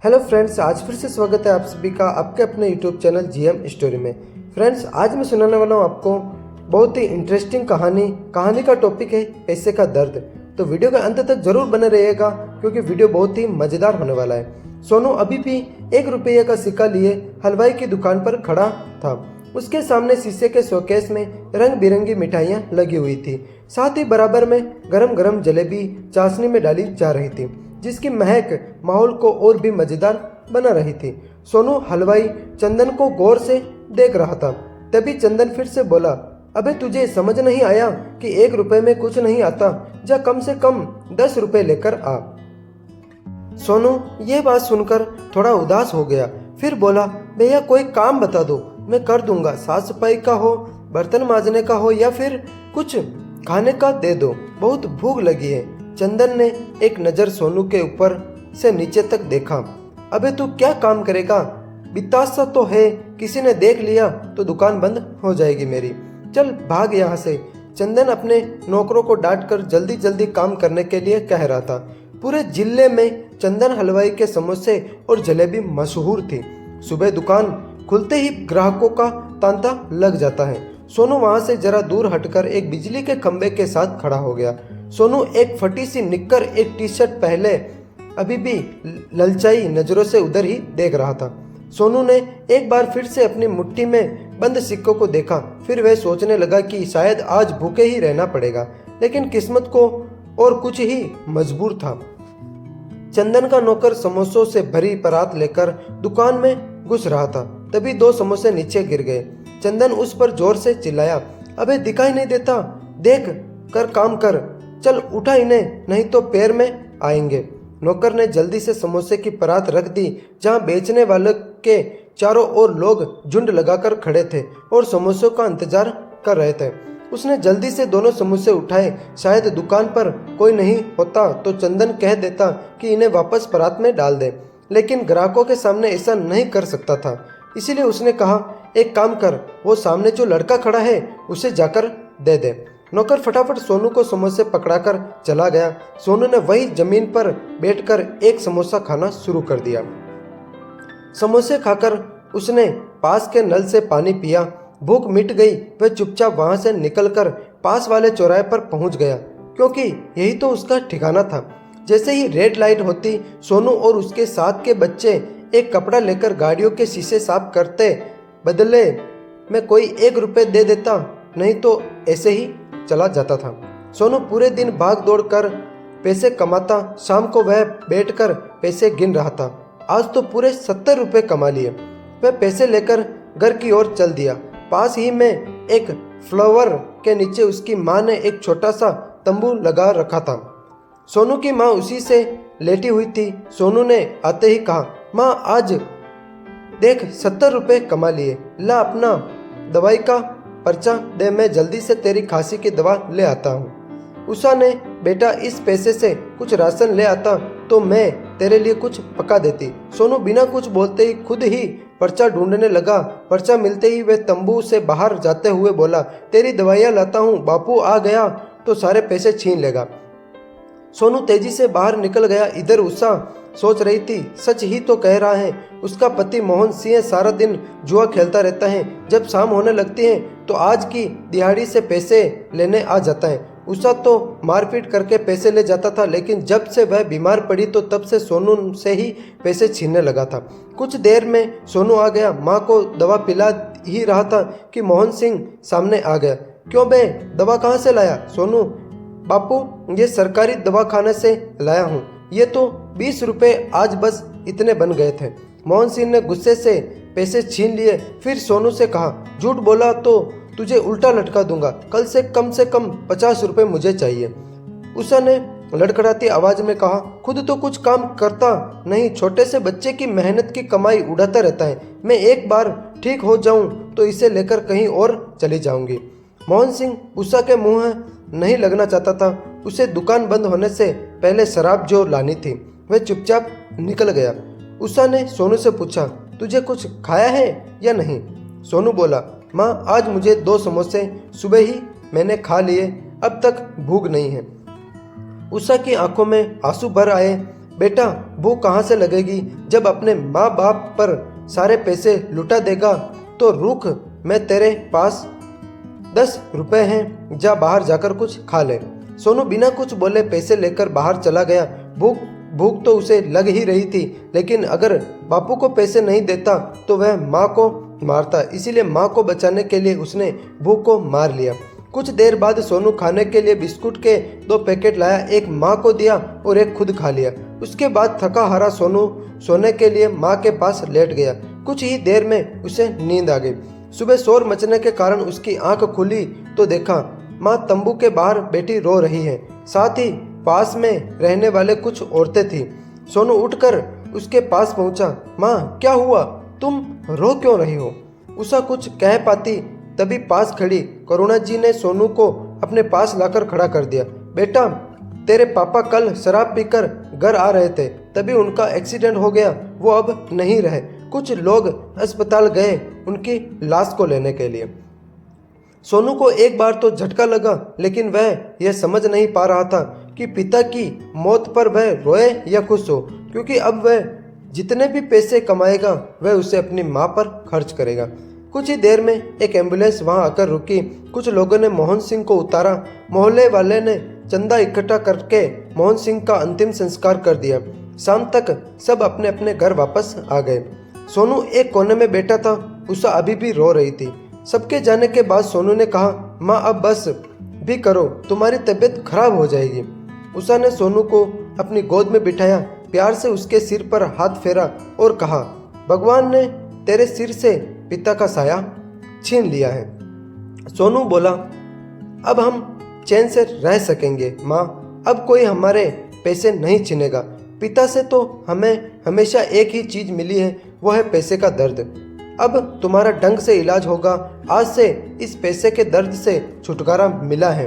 Hello friends, आज फिर से स्वागत है आप सभी का आपके अपने यूट्यूब चैनल जीएम स्टोरी में। फ्रेंड्स, आज मैं सुनाने वाला हूँ आपको बहुत ही इंटरेस्टिंग कहानी का टॉपिक है पैसे का दर्द। तो वीडियो के अंत तक जरूर बने रहिएगा क्योंकि वीडियो बहुत ही मज़ेदार होने वाला है। सोनू अभी भी 1 रुपये का सिक्का लिए हलवाई की दुकान पर खड़ा था। उसके सामने शीशे के शोकेस में रंग बिरंगी मिठाइयाँ लगी हुई थी। साथ ही बराबर में गरम गरम जलेबी चाशनी में डाली जा रही थी, जिसकी महक माहौल को और भी मजेदार बना रही थी। सोनू हलवाई चंदन को गौर से देख रहा था। तभी चंदन फिर से बोला, अबे तुझे समझ नहीं आया कि 1 रुपये में कुछ नहीं आता? जा कम से कम 10 रुपये लेकर आ। सोनू ये बात सुनकर थोड़ा उदास हो गया। फिर बोला, भैया कोई काम बता दो, मैं कर दूंगा। साफ सफाई का हो, बर्तन मांजने का हो या फिर कुछ खाने का दे दो, बहुत भूख लगी है। चंदन ने एक नज़र सोनू के ऊपर से नीचे तक देखा। अबे तू क्या काम करेगा? बितासा तो है, किसी ने देख लिया तो दुकान बंद हो जाएगी मेरी। चल भाग यहाँ से। चंदन अपने नौकरों को डांट कर जल्दी जल्दी काम करने के लिए कह रहा था। पूरे जिले में चंदन हलवाई के समोसे और जलेबी मशहूर थी। सुबह दुकान खुलते ही ग्राहकों का तांता लग जाता है। सोनू वहां से जरा दूर हटकर एक बिजली के खंभे के साथ खड़ा हो गया। सोनू एक फटी सी निक्कर, एक टी शर्ट पहले अभी भी ललचाई नजरों से उधर ही देख रहा था। सोनू ने एक बार फिर से अपनी मुट्ठी में बंद सिक्कों को देखा। फिर वह सोचने लगा कि शायद आज भूखे ही रहना पड़ेगा, लेकिन किस्मत को और कुछ ही मजबूर था। चंदन का नौकर समोसों से भरी परात लेकर दुकान में घुस रहा था। तभी 2 समोसे नीचे गिर गए। चंदन उस पर जोर से चिल्लाया, अबे दिखाई नहीं देता? देख कर काम कर, चल उठा इन्हें, नहीं तो पैर में आएंगे। नौकर ने जल्दी से समोसे की परात रख दी जहां बेचने वाले के चारों ओर लोग झुंड लगाकर खड़े थे और समोसों का इंतजार कर रहे थे। उसने जल्दी से दोनों समोसे उठाए। शायद दुकान पर कोई नहीं होता तो चंदन कह देता कि इन्हें वापस परात में डाल दे, लेकिन ग्राहकों के सामने ऐसा नहीं कर सकता था। इसीलिए उसने कहा, एक काम कर, वो सामने जो लड़का खड़ा है उसे जाकर दे दे। नौकर फटाफट सोनू को समोसे पकड़ाकर चला गया। सोनू ने वही जमीन पर बैठकर एक समोसा खाना शुरू कर दिया। समोसे खाकर उसने पास के नल से पानी पिया। भूख मिट गई। वह चुपचाप वहां से निकलकर पास वाले चौराहे पर पहुंच गया, क्योंकि यही तो उसका ठिकाना था। जैसे ही रेड लाइट होती, सोनू और उसके साथ के बच्चे एक कपड़ा लेकर गाड़ियों के शीशे साफ करते। बदले में कोई 1 रुपये दे देता, नहीं तो ऐसे ही चला जाता था। सोनू पूरे दिन भाग दौड़ कर पैसे कमाता। शाम को वह बैठकर पैसे गिन रहा था। आज तो पूरे 70 रुपये कमा लिए। वह पैसे लेकर घर की ओर चल दिया। पास ही में एक फ्लावर के नीचे उसकी माँ ने एक छोटा सा तंबू लगा रखा था। सोनू की माँ उसी से लेटी हुई थी। सोनू ने आते ही कहा, माँ आज देख 70 रुपये कमा लिए, ला अपना दवाई का पर्चा दे, मैं जल्दी से तेरी खांसी की दवा ले आता हूँ। उषा ने, बेटा इस पैसे से कुछ राशन ले आता तो मैं तेरे लिए कुछ पका देती। सोनू बिना कुछ बोलते ही खुद ही पर्चा ढूंढने लगा। पर्चा मिलते ही वह तंबू से बाहर जाते हुए बोला, तेरी दवाइयाँ लाता हूँ, बापू आ गया तो सारे पैसे छीन लेगा। सोनू तेजी से बाहर निकल गया। इधर उषा सोच रही थी, सच ही तो कह रहा है, उसका पति मोहन सिंह सारा दिन जुआ खेलता रहता है। जब शाम होने लगती है तो आज की दिहाड़ी से पैसे लेने आ जाता है। उषा तो मारपीट करके पैसे ले जाता था, लेकिन जब से वह बीमार पड़ी तो तब से सोनू से ही पैसे छीनने लगा था। कुछ देर में सोनू आ गया। माँ को दवा पिला ही रहा था कि मोहन सिंह सामने आ गया। क्यों बे, दवा कहाँ से लाया? सोनू, बापू ये सरकारी दवाखाने से लाया हूँ। ये तो 20 रुपये आज बस इतने बन गए थे। मोहन सिंह ने गुस्से से पैसे छीन लिए। फिर सोनू से कहा, झूठ बोला तो तुझे उल्टा लटका दूंगा। कल से कम 50 रुपये मुझे चाहिए। उषा ने लड़खड़ाती आवाज में कहा, खुद तो कुछ काम करता नहीं, छोटे से बच्चे की मेहनत की कमाई उड़ाता रहता है। मैं एक बार ठीक हो जाऊं तो इसे लेकर कहीं और चली जाऊंगी। मोहन सिंह उषा के मुंह नहीं लगना चाहता था। उसे दुकान बंद होने से पहले शराब जो लानी थी वह चुपचाप निकल गया। उषा ने सोनू से पूछा, तुझे कुछ खाया है या नहीं? सोनू बोला, माँ आज मुझे 2 समोसे सुबह ही मैंने खा लिए, अब तक भूख नहीं है। उषा की आंखों में आंसू भर आए। बेटा भूख कहाँ से लगेगी जब अपने माँ बाप पर सारे पैसे लुटा देगा। तो रुक, मैं तेरे पास 10 रुपए हैं, जा बाहर जाकर कुछ खा ले। सोनू बिना कुछ बोले पैसे लेकर बाहर चला गया। भूख तो उसे लग ही रही थी, लेकिन अगर बापू को पैसे नहीं देता तो वह माँ को मारता, इसीलिए माँ को बचाने के लिए उसने भूख को मार लिया। कुछ देर बाद सोनू खाने के लिए बिस्कुट के 2 पैकेट लाया, एक माँ को दिया और एक खुद खा लिया। उसके बाद थका हारा सोनू सोने के लिए माँ के पास लेट गया। कुछ ही देर में उसे नींद आ गई। सुबह शोर मचने के कारण उसकी आंख खुली तो देखा माँ तंबू के बाहर बैठी रो रही है, साथ ही पास में रहने वाले कुछ औरतें थी। सोनू उठकर उसके पास पहुंचा। माँ, क्या हुआ? तुम रो क्यों रही हो? उषा कुछ कह पाती तभी पास खड़ी करुणा जी ने सोनू को अपने पास लाकर खड़ा कर दिया। बेटा, तेरे पापा कल शराब पीकर घर आ रहे थे, तभी उनका एक्सीडेंट हो गया। वो अब नहीं रहे। कुछ लोग अस्पताल गए उनकी लाश को लेने के लिए। सोनू को एक बार तो झटका लगा, लेकिन वह यह समझ नहीं पा रहा था कि पिता की मौत पर वह रोए या खुश हो, क्योंकि अब वह जितने भी पैसे कमाएगा वह उसे अपनी माँ पर खर्च करेगा। कुछ ही देर में एक एम्बुलेंस वहां आकर रुकी। कुछ लोगों ने मोहन सिंह को उतारा। मोहल्ले वाले ने चंदा इकट्ठा करके मोहन सिंह का अंतिम संस्कार कर दिया। शाम तक सब अपने अपने घर वापस आ गए। सोनू एक कोने में बैठा था। उषा अभी भी रो रही थी। सबके जाने के बाद सोनू ने कहा, माँ अब बस भी करो, तुम्हारी तबीयत खराब हो जाएगी। उषा ने सोनू को अपनी गोद में बिठाया, प्यार से उसके सिर पर हाथ फेरा और कहा, भगवान ने तेरे सिर से पिता का साया छीन लिया है। सोनू बोला, अब हम चैन से रह सकेंगे माँ, अब कोई हमारे पैसे नहीं छीनेगा। पिता से तो हमें हमेशा एक ही चीज मिली है, वो है पैसे का दर्द। अब तुम्हारा ढंग से इलाज होगा। आज से इस पैसे के दर्द से छुटकारा मिला है।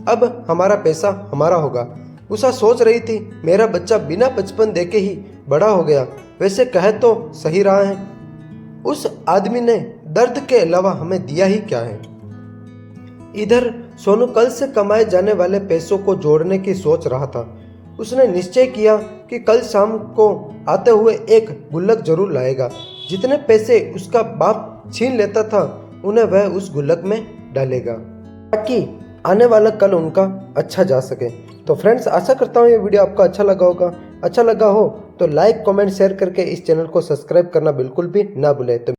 अब हमारा पैसा हमारा होगा। उषा सोच रही थी, मेरा बच्चा बिना बचपन देके ही बड़ा हो गया। वैसे कहे तो सही रहा है, उस आदमी ने दर्द के अलावा हमें दिया ही क्या है। इधर सोनू कल से कमाए जाने वाले पैसों को जोड़ने की सोच रहा था। उसने निश्चय किया कि कल शाम को आते हुए एक गुल्लक जरूर लाएगा। जितने पैसे उसका बाप छीन लेता था उन्हें वह उस गुल्लक में डालेगा, ताकि आने वाला कल उनका अच्छा जा सके। तो फ्रेंड्स, आशा करता हूँ ये वीडियो आपका अच्छा लगा होगा। अच्छा लगा हो तो लाइक, कमेंट, शेयर करके इस चैनल को सब्सक्राइब करना बिल्कुल भी ना भूलें। तो